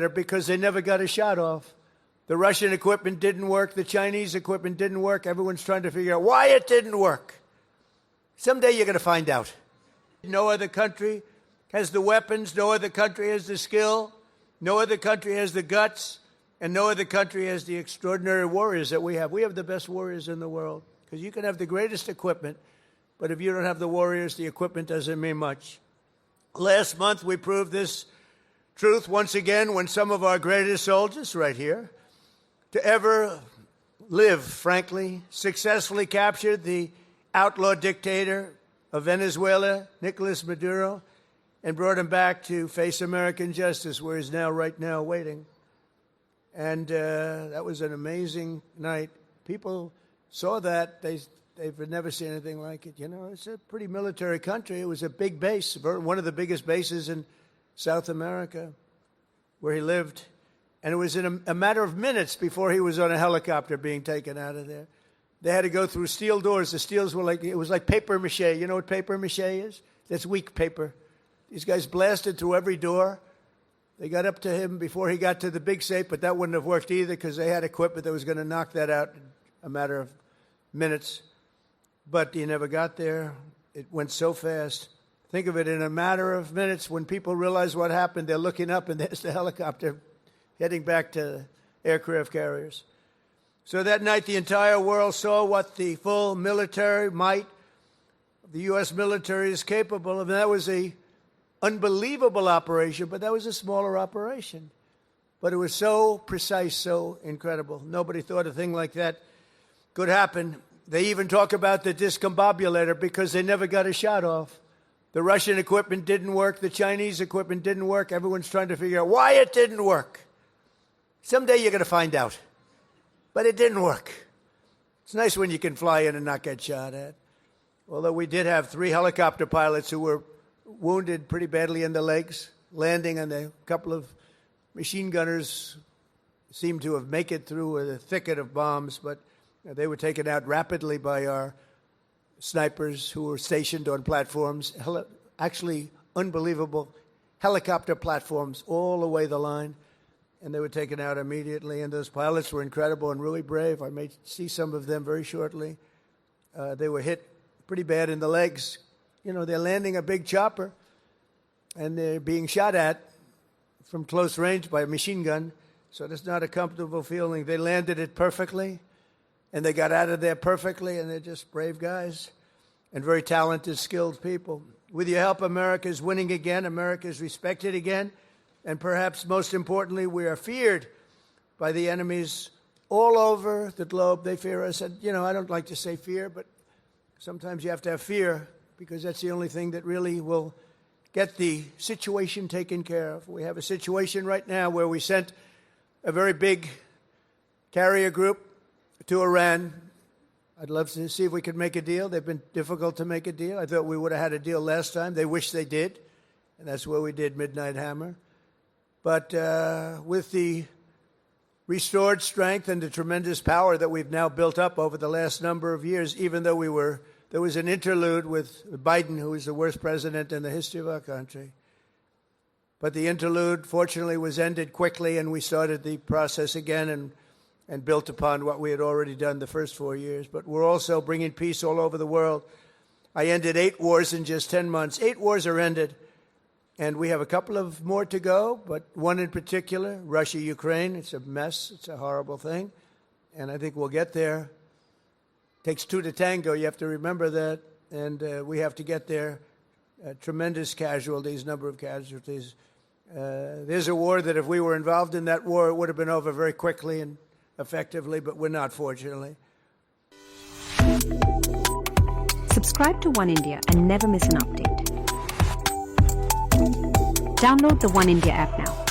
because they never got a shot off. The Russian equipment didn't work. The Chinese equipment didn't work. Everyone's trying to figure out why it didn't work. Someday you're going to find out. No other country has the weapons. No other country has the skill. No other country has the guts. And no other country has the extraordinary warriors that we have. We have the best warriors in the world. Because you can have the greatest equipment, but if you don't have the warriors, the equipment doesn't mean much. Last month, we proved this truth once again when some of our greatest soldiers, right here, to ever live, frankly, successfully captured the outlaw dictator of Venezuela, Nicolás Maduro, and brought him back to face American justice, where he's now, right now, waiting. And that was an amazing night. People saw that. They've never seen anything like it. You know, it's a pretty military country. It was a big base, one of the biggest bases in South America, where he lived. And it was in a matter of minutes before he was on a helicopter being taken out of there. They had to go through steel doors. The steels were it was like paper mache. You know what paper mache is? That's weak paper. These guys blasted through every door. They got up to him before he got to the big safe, but that wouldn't have worked either because they had equipment that was going to knock that out in a matter of minutes. But he never got there. It went so fast. Think of it, in a matter of minutes, when people realize what happened, they're looking up and there's the helicopter heading back to aircraft carriers. So that night, the entire world saw what the full military might of the U.S. military is capable of. And that was an unbelievable operation, but that was a smaller operation. But it was so precise, so incredible. Nobody thought a thing like that could happen. They even talk about the discombobulator because they never got a shot off. The Russian equipment didn't work. The Chinese equipment didn't work. Everyone's trying to figure out why it didn't work. Someday you're going to find out. But it didn't work. It's nice when you can fly in and not get shot at. Although we did have 3 helicopter pilots who were wounded pretty badly in the legs, landing, and a couple of machine gunners seemed to have made it through a thicket of bombs, but they were taken out rapidly by our snipers who were stationed on platforms, actually unbelievable helicopter platforms all the way the line, and they were taken out immediately. And those pilots were incredible and really brave. I may see some of them very shortly. They were hit pretty bad in the legs. You know, they're landing a big chopper, and they're being shot at from close range by a machine gun, so that's not a comfortable feeling. They landed it perfectly, and they got out of there perfectly, and they're just brave guys and very talented, skilled people. With your help, America is winning again. America is respected again. And perhaps most importantly, we are feared by the enemies all over the globe. They fear us. And, you know, I don't like to say fear, but sometimes you have to have fear because that's the only thing that really will get the situation taken care of. We have a situation right now where we sent a very big carrier group to Iran. I'd love to see if we could make a deal. They've been difficult to make a deal. I thought we would have had a deal last time. They wish they did, and that's where we did Midnight Hammer. But with the restored strength and the tremendous power that we've now built up over the last number of years, even though there was an interlude with Biden, who is the worst president in the history of our country. But the interlude, fortunately, was ended quickly, and we started the process again and built upon what we had already done the first 4 years. But we're also bringing peace all over the world. I ended 8 wars in just 10 months. 8 wars are ended. And we have a couple of more to go, but one in particular, Russia-Ukraine. It's a mess. It's a horrible thing. And I think we'll get there. It takes 2 to tango. You have to remember that. And we have to get there. Tremendous casualties, number of casualties. There's a war that if we were involved in that war, it would have been over very quickly and effectively, but we're not, fortunately. Subscribe to One India and never miss an update. Download the One India app now.